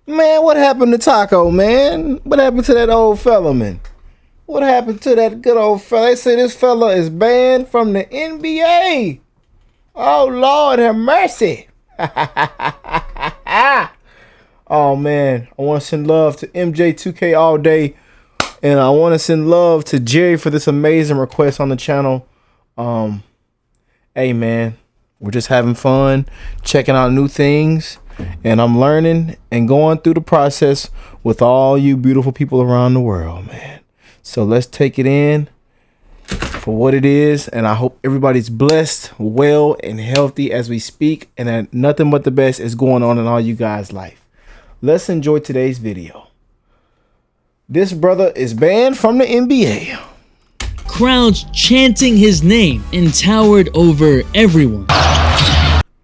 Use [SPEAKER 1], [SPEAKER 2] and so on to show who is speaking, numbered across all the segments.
[SPEAKER 1] Man, what happened to Tacko, man? What happened to that old fella, man? What happened to that good old fella? They say this fella is banned from the NBA. Oh, Lord, have mercy. Oh, man. I want to send love to MJ2K all day. And I want to send love to Jerry for this amazing request on the channel. Hey, man. We're just having fun, checking out new things. And I'm learning and going through the process with all you beautiful people around the world, man. So let's take it in for what it is. And I hope everybody's blessed, well, and healthy as we speak. And that nothing but the best is going on in all you guys' life. Let's enjoy today's video. This brother is banned from the NBA.
[SPEAKER 2] Crowds chanting his name and towered over everyone.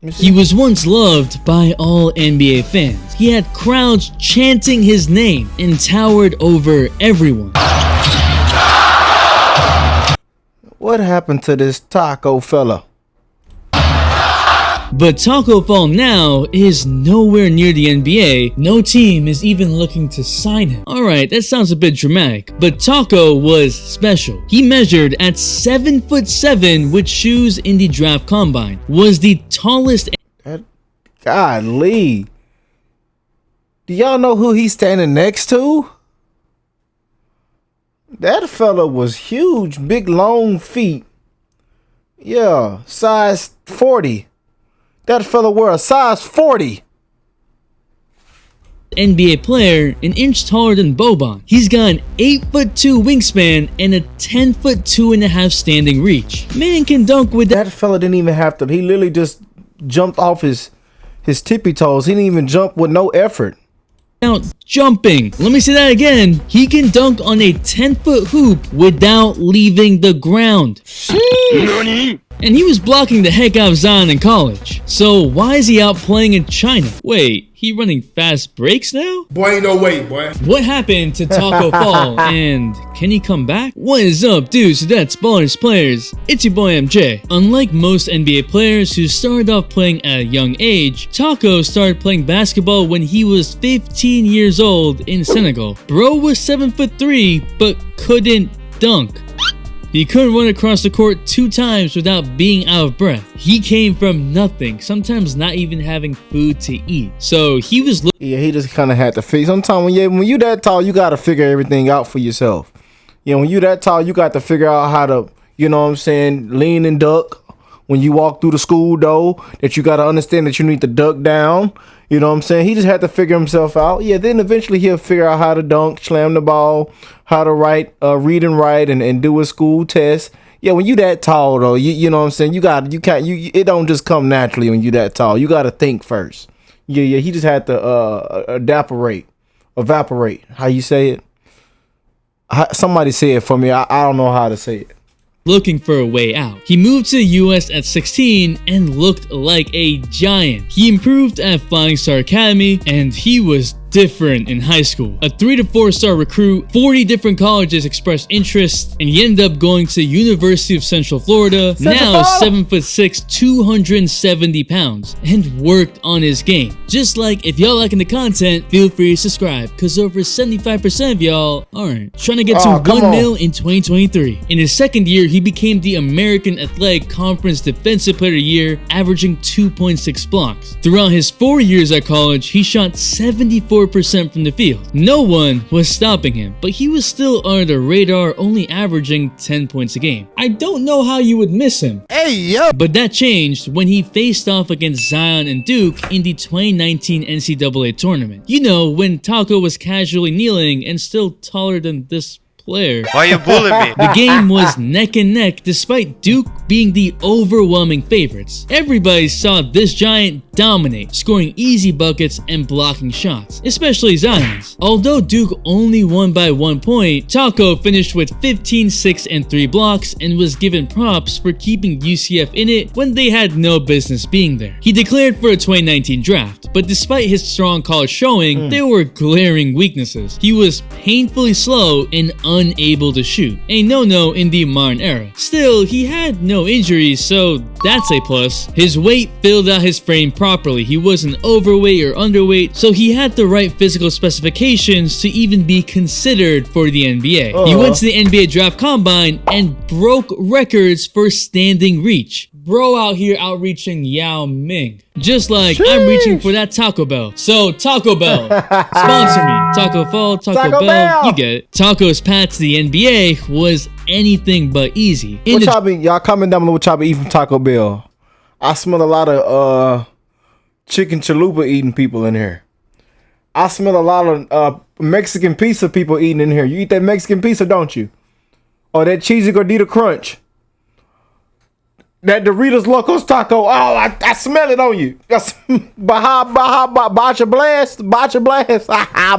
[SPEAKER 2] He was once loved by all NBA fans. He had crowds chanting his name and towered over everyone.
[SPEAKER 1] What happened to this Tacko fella?
[SPEAKER 2] But Tacko Fall now is nowhere near the NBA. No team is even looking to sign him. Alright, that sounds a bit dramatic, but Tacko was special. He measured at 7'7" with shoes in the draft combine. Was the tallest.
[SPEAKER 1] Golly. Do y'all know who he's standing next to? That fella was huge, big, long feet. Yeah, size 40. That fella wear a size 40.
[SPEAKER 2] NBA player, an inch taller than Boban. He's got an 8'2" wingspan and a 10'2.5" standing reach. Man can dunk with
[SPEAKER 1] that fella didn't even have to. He literally just jumped off his tippy toes. He didn't even jump with no effort.
[SPEAKER 2] Without jumping. Let me say that again. He can dunk on a 10-foot hoop without leaving the ground.
[SPEAKER 1] Sheesh.
[SPEAKER 2] And he was blocking the heck out of Zion in college. So why is he out playing in China? Wait, he running fast breaks now?
[SPEAKER 3] Boy, ain't no way, boy.
[SPEAKER 2] What happened to Tacko Fall, and can he come back? What is up, dudes, that's ballers players? It's your boy MJ. Unlike most NBA players who started off playing at a young age, Tacko started playing basketball when he was 15 years old in Senegal. Bro was 7'3", but couldn't dunk. He couldn't run across the court 2 times without being out of breath. He came from nothing, sometimes not even having food to eat. So he was
[SPEAKER 1] he just kind of had to figure. Sometimes when you that tall, you got to figure everything out for yourself. You know, when you that tall, you got to figure out how to, you know what I'm saying, lean and duck. When you walk through the school door, that you got to understand that you need to duck down. You know what I'm saying? He just had to figure himself out. Yeah, then eventually he'll figure out how to dunk, slam the ball, how to read and write and do a school test. Yeah, when you that tall though, you know what I'm saying? It don't just come naturally when you that tall. You got to think first. Yeah, he just had to evaporate. How you say it? Somebody say it for me. I don't know how to say it.
[SPEAKER 2] Looking for a way out. He moved to the US at 16 and looked like a giant. He improved at Flying Star Academy and he was different in high school. A 3 to 4 star recruit, 40 different colleges expressed interest, and he ended up going to University of Central Florida. Now 7'6", 270 pounds, and worked on his game. Just like if y'all liking the content, feel free to subscribe, cause over 75% of y'all aren't. Trying to get to 1 mil in 2023. In his second year, he became the American Athletic Conference Defensive Player of the Year, averaging 2.6 blocks. Throughout his 4 years at college, he shot 74% from the field. No one was stopping him, but he was still under the radar, only averaging 10 points a game. I don't know how you would miss him.
[SPEAKER 1] Hey, yo!
[SPEAKER 2] But that changed when he faced off against Zion and Duke in the 2019 NCAA tournament. You know, when Tacko was casually kneeling and still taller than this player.
[SPEAKER 4] Why you bullying me?
[SPEAKER 2] The game was neck and neck despite Duke being the overwhelming favorites. Everybody saw this giant dominate, scoring easy buckets and blocking shots, especially Zion's. Although Duke only won by 1 point, Tacko finished with 15, 6, and 3 blocks and was given props for keeping UCF in it when they had no business being there. He declared for a 2019 draft. improved, but despite his strong college showing, there were glaring weaknesses. He was painfully slow and unable to shoot, a no-no in the modern era. Still, he had no injuries, so that's a plus. His weight filled out his frame properly. He wasn't overweight or underweight, so he had the right physical specifications to even be considered for the NBA. He went to the NBA Draft Combine and broke records for standing reach. Bro out here outreaching Yao Ming. Just like I'm reaching for that Taco Bell. So Taco Bell, sponsor me. Taco Fall, Taco Bell, you get it. Taco's path to the NBA was anything but easy.
[SPEAKER 1] Y'all comment down below what y'all be eating from Taco Bell. I smell a lot of chicken chalupa eating people in here. I smell a lot of Mexican pizza people eating in here. You eat that Mexican pizza, don't you? Or that cheesy gordita crunch. That Doritos Locos Taco. Oh, I smell it on you. Baja Blast.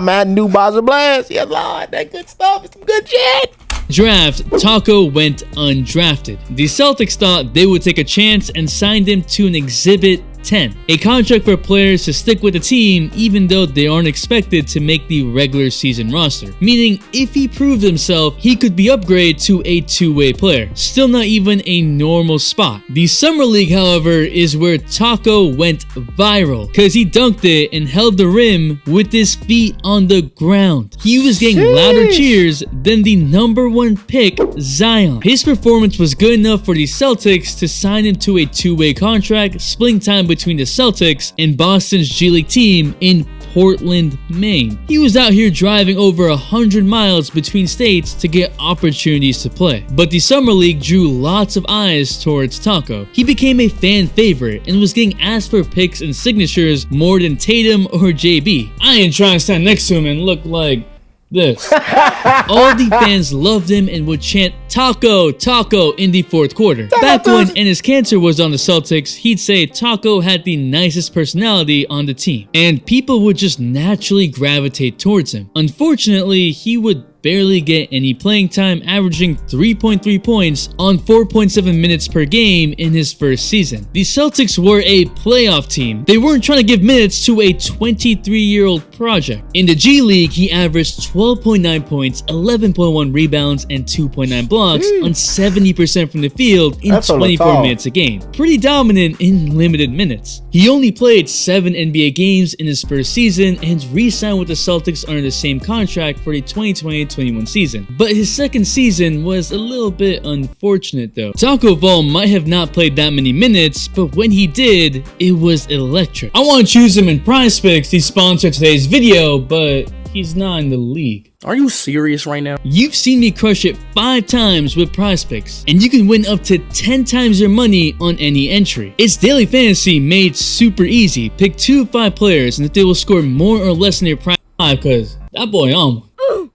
[SPEAKER 1] Man, new Baja Blast. Yeah, Lord, that good stuff. It's some good shit.
[SPEAKER 2] Draft, Tacko went undrafted. The Celtics thought they would take a chance and signed him to an Exhibit 10, a contract for players to stick with the team even though they aren't expected to make the regular season roster. Meaning, if he proved himself, he could be upgraded to a two-way player. Still not even a normal spot. The Summer League, however, is where Tacko went viral because he dunked it and held the rim with his feet on the ground. He was getting louder cheers than the #1 pick, Zion. His performance was good enough for the Celtics to sign him to a two-way contract, splitting time between the Celtics and Boston's G League team in Portland, Maine. He was out here driving over 100 miles between states to get opportunities to play. But the Summer League drew lots of eyes towards Tacko. He became a fan favorite and was getting asked for pics and signatures more than Tatum or JB. I ain't trying to stand next to him and look like this. All the fans loved him and would chant Tacko, Tacko in the fourth quarter. Back when Enes Kanter was on the Celtics, he'd say Tacko had the nicest personality on the team, and people would just naturally gravitate towards him. Unfortunately, he would barely get any playing time, averaging 3.3 points on 4.7 minutes per game in his first season. The Celtics were a playoff team. They weren't trying to give minutes to a 23-year-old project. In the G League, he averaged 12.9 points, 11.1 rebounds, and 2.9 blocks on 70% from the field in 24 minutes a game. Pretty dominant in limited minutes. He only played 7 NBA games in his first season and re-signed with the Celtics under the same contract for the 2020-21 season. But his second season was a little bit unfortunate though. Tacko Fall might have not played that many minutes, but when he did, it was electric. I want to choose him in PrizePicks, the sponsor of today's video, but he's not in the league.
[SPEAKER 3] Are you serious right now?
[SPEAKER 2] You've seen me crush it 5 times with PrizePicks, and you can win up to 10 times your money on any entry. It's daily fantasy made super easy. Pick 2 of 5 players, and if they will score more or less than their prize, because that boy on.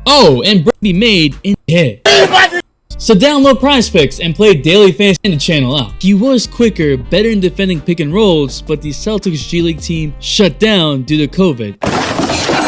[SPEAKER 2] Oh, and be made in head. So download PrizePicks and play daily fantasy and the channel out. He was quicker, better in defending pick and rolls, but the Celtics G League team shut down due to COVID,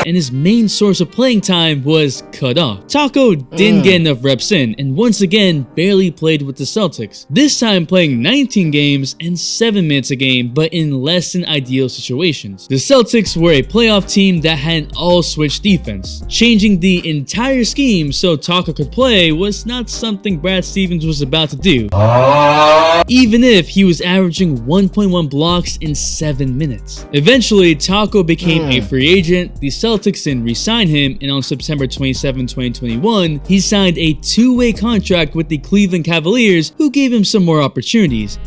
[SPEAKER 2] and his main source of playing time was cut off. Tacko didn't get enough reps in, and once again barely played with the Celtics. This time playing 19 games and 7 minutes a game, but in less than ideal situations. The Celtics were a playoff team that had an all-switch defense. Changing the entire scheme so Tacko could play was not something Brad Stevens was about to do, even if he was averaging 1.1 blocks in 7 minutes. Eventually, Tacko became a free agent. The Celtics then re-signed him, and on September 27, 2021, he signed a 2-way contract with the Cleveland Cavaliers, who gave him some more opportunities.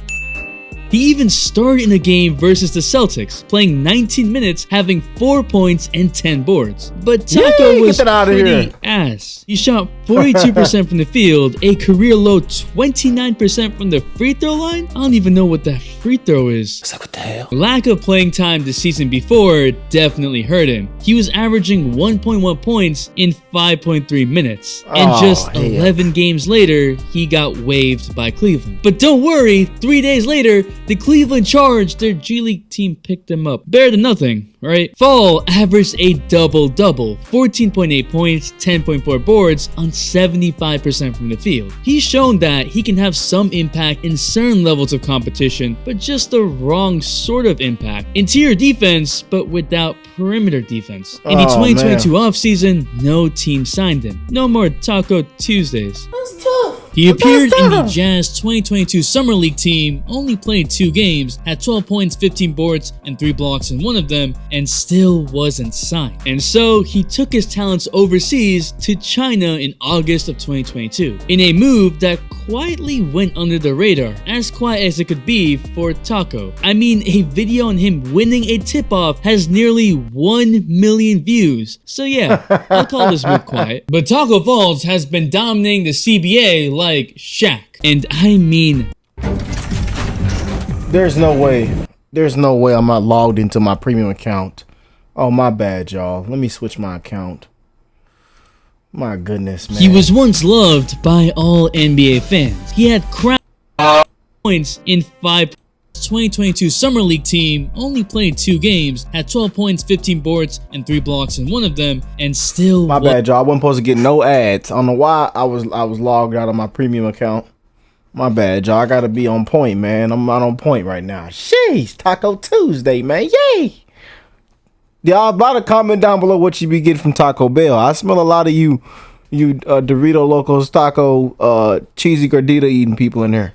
[SPEAKER 2] He even started in a game versus the Celtics, playing 19 minutes, having 4 points and 10 boards. But Tacko was pretty ass. He shot 42% from the field, a career low 29% from the free throw line. I don't even know what that free throw is.
[SPEAKER 3] It's like, what the hell?
[SPEAKER 2] Lack of playing time the season before definitely hurt him. He was averaging 1.1 points in 5.3 minutes. And just 11 games later, he got waived by Cleveland. But don't worry, 3 days later, the Cleveland Charge, their G League team, picked him up. Better than nothing. right? Fall averaged a double-double, 14.8 points, 10.4 boards on 75% from the field. He's shown that he can have some impact in certain levels of competition, but just the wrong sort of impact. Interior defense, but without perimeter defense. In the 2022 offseason, no team signed him. No more Taco Tuesdays.
[SPEAKER 1] That's tough.
[SPEAKER 2] He appeared in the Jazz 2022 Summer League team, only played 2 games, had 12 points, 15 boards, and 3 blocks in one of them, and still wasn't signed. And so he took his talents overseas to China in August of 2022, in a move that quietly went under the radar, as quiet as it could be for Tacko. I mean, a video on him winning a tip-off has nearly 1 million views, so yeah, I'll call this move quiet. But Tacko Falls has been dominating the CBA like Shaq, and I mean,
[SPEAKER 1] there's no way I'm not logged into my premium account. Oh, my bad, y'all. Let me switch my account. My goodness, man.
[SPEAKER 2] He was once loved by all NBA fans. He had crown points in 5 2022 Summer League team, only played 2 games, had 12 points, 15 boards, and 3 blocks in one of them, and still
[SPEAKER 1] my bad, y'all. I wasn't supposed to get no ads. I don't know why I was logged out of my premium account. My bad, y'all. I gotta be on point, man. I'm not on point right now. Sheesh, Taco Tuesday, man. Yay! Y'all, about to comment down below what you be getting from Taco Bell. I smell a lot of you Dorito Locos Taco cheesy gordita eating people in there.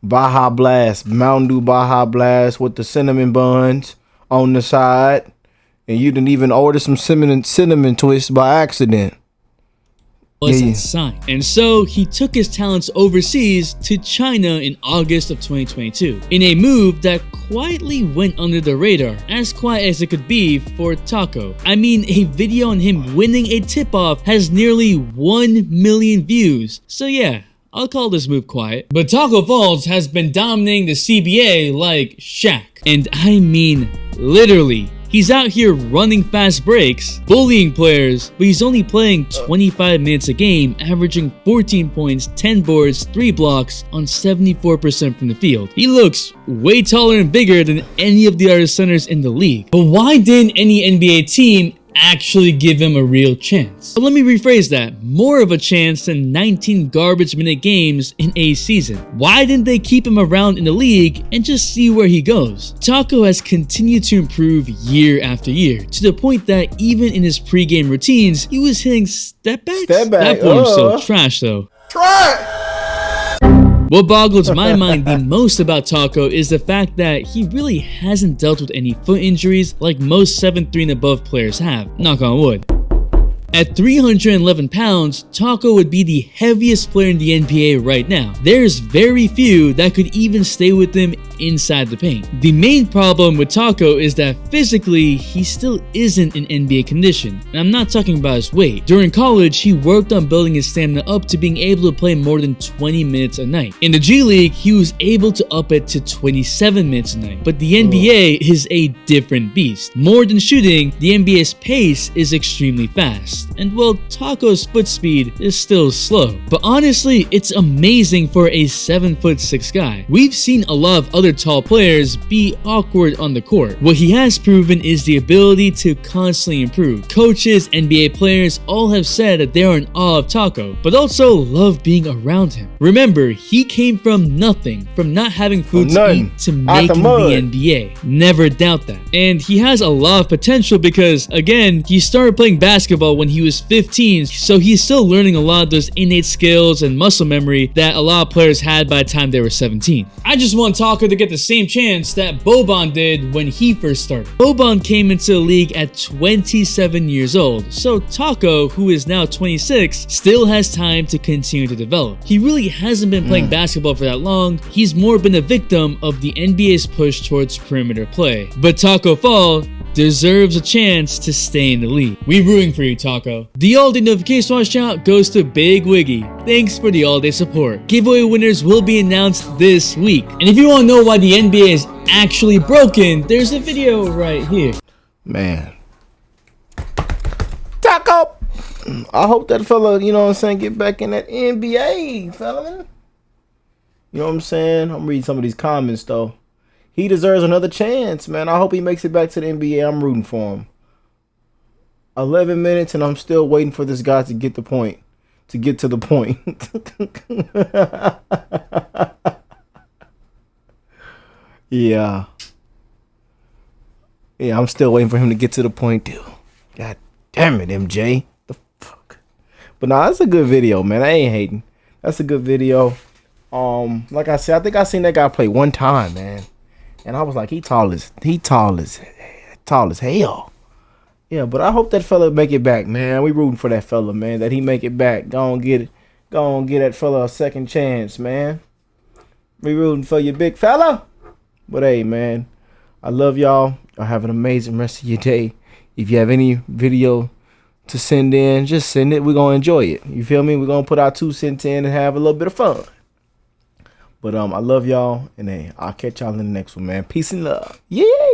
[SPEAKER 1] Baja Blast, Mountain Dew Baja Blast with the cinnamon buns on the side. And you didn't even order some cinnamon twists by accident.
[SPEAKER 2] Wasn't signed. And so he took his talents overseas to China in August of 2022, in a move that quietly went under the radar, as quiet as it could be for Tacko. I mean, a video on him winning a tip-off has nearly 1 million views, so yeah, I'll call this move quiet. But Tacko Falls has been dominating the CBA like Shaq. And I mean, literally. He's out here running fast breaks, bullying players, but he's only playing 25 minutes a game, averaging 14 points, 10 boards, 3 blocks on 74% from the field. He looks way taller and bigger than any of the other centers in the league. But why didn't any NBA team actually give him a real chance? But let me rephrase that. More of a chance than 19 garbage minute games in a season. Why didn't they keep him around in the league and just see where he goes? Tacko has continued to improve year after year, to the point that even in his pregame routines, he was hitting step backs? That form's so trash though. What boggles my mind the most about Tacko is the fact that he really hasn't dealt with any foot injuries like most 7'3" and above players have, knock on wood. At 311 pounds, Tacko would be the heaviest player in the NBA right now. There's very few that could even stay with him inside the paint. The main problem with Tacko is that physically, he still isn't in NBA condition. And I'm not talking about his weight. During college, he worked on building his stamina up to being able to play more than 20 minutes a night. In the G League, he was able to up it to 27 minutes a night. But the NBA is a different beast. More than shooting, the NBA's pace is extremely fast. And well, Tacko's foot speed is still slow. But honestly, it's amazing for a 7'6" guy. We've seen a lot of other tall players be awkward on the court. What he has proven is the ability to constantly improve. Coaches, NBA players all have said that they are in awe of Tacko, but also love being around him. Remember, he came from nothing, from not having food to eat to making the NBA. Never doubt that. And he has a lot of potential because, again, he started playing basketball when he was 15, so he's still learning a lot of those innate skills and muscle memory that a lot of players had by the time they were 17. I just want Tacko to get the same chance that Boban did when he first started. Boban came into the league at 27 years old, so Tacko, who is now 26, still has time to continue to develop. He really hasn't been playing basketball for that long. He's more been a victim of the NBA's push towards perimeter play. But Tacko Fall deserves a chance to stay in the league. We're rooting for you, Tacko. The all-day notification watch out goes to Big Wiggy. Thanks for the all-day support. Giveaway winners will be announced this week. And if you want to know why the NBA is actually broken, there's a video right here.
[SPEAKER 1] Man. Tacko! I hope that fella, you know what I'm saying, get back in that NBA, fella. You know what I'm saying? I'm reading some of these comments, though. He deserves another chance, man. I hope he makes it back to the NBA. I'm rooting for him. 11 minutes, and I'm still waiting for this guy to get the point. To get to the point. Yeah. Yeah, I'm still waiting for him to get to the point, too. God damn it, MJ. The fuck. But nah, that's a good video, man. I ain't hating. That's a good video. Like I said, I think I seen that guy play one time, man. And I was like, he tall as hell. Yeah, but I hope that fella make it back, man. We rooting for that fella, man. That he make it back. Go on, get it. Go on, get that fella a second chance, man. We rooting for you, big fella. But hey, man, I love y'all. Y'all have an amazing rest of your day. If you have any video to send in, just send it. We're going to enjoy it. You feel me? We're going to put our 2 cents in and have a little bit of fun. But I love y'all. And hey, I'll catch y'all in the next one, man. Peace and love. Yeah.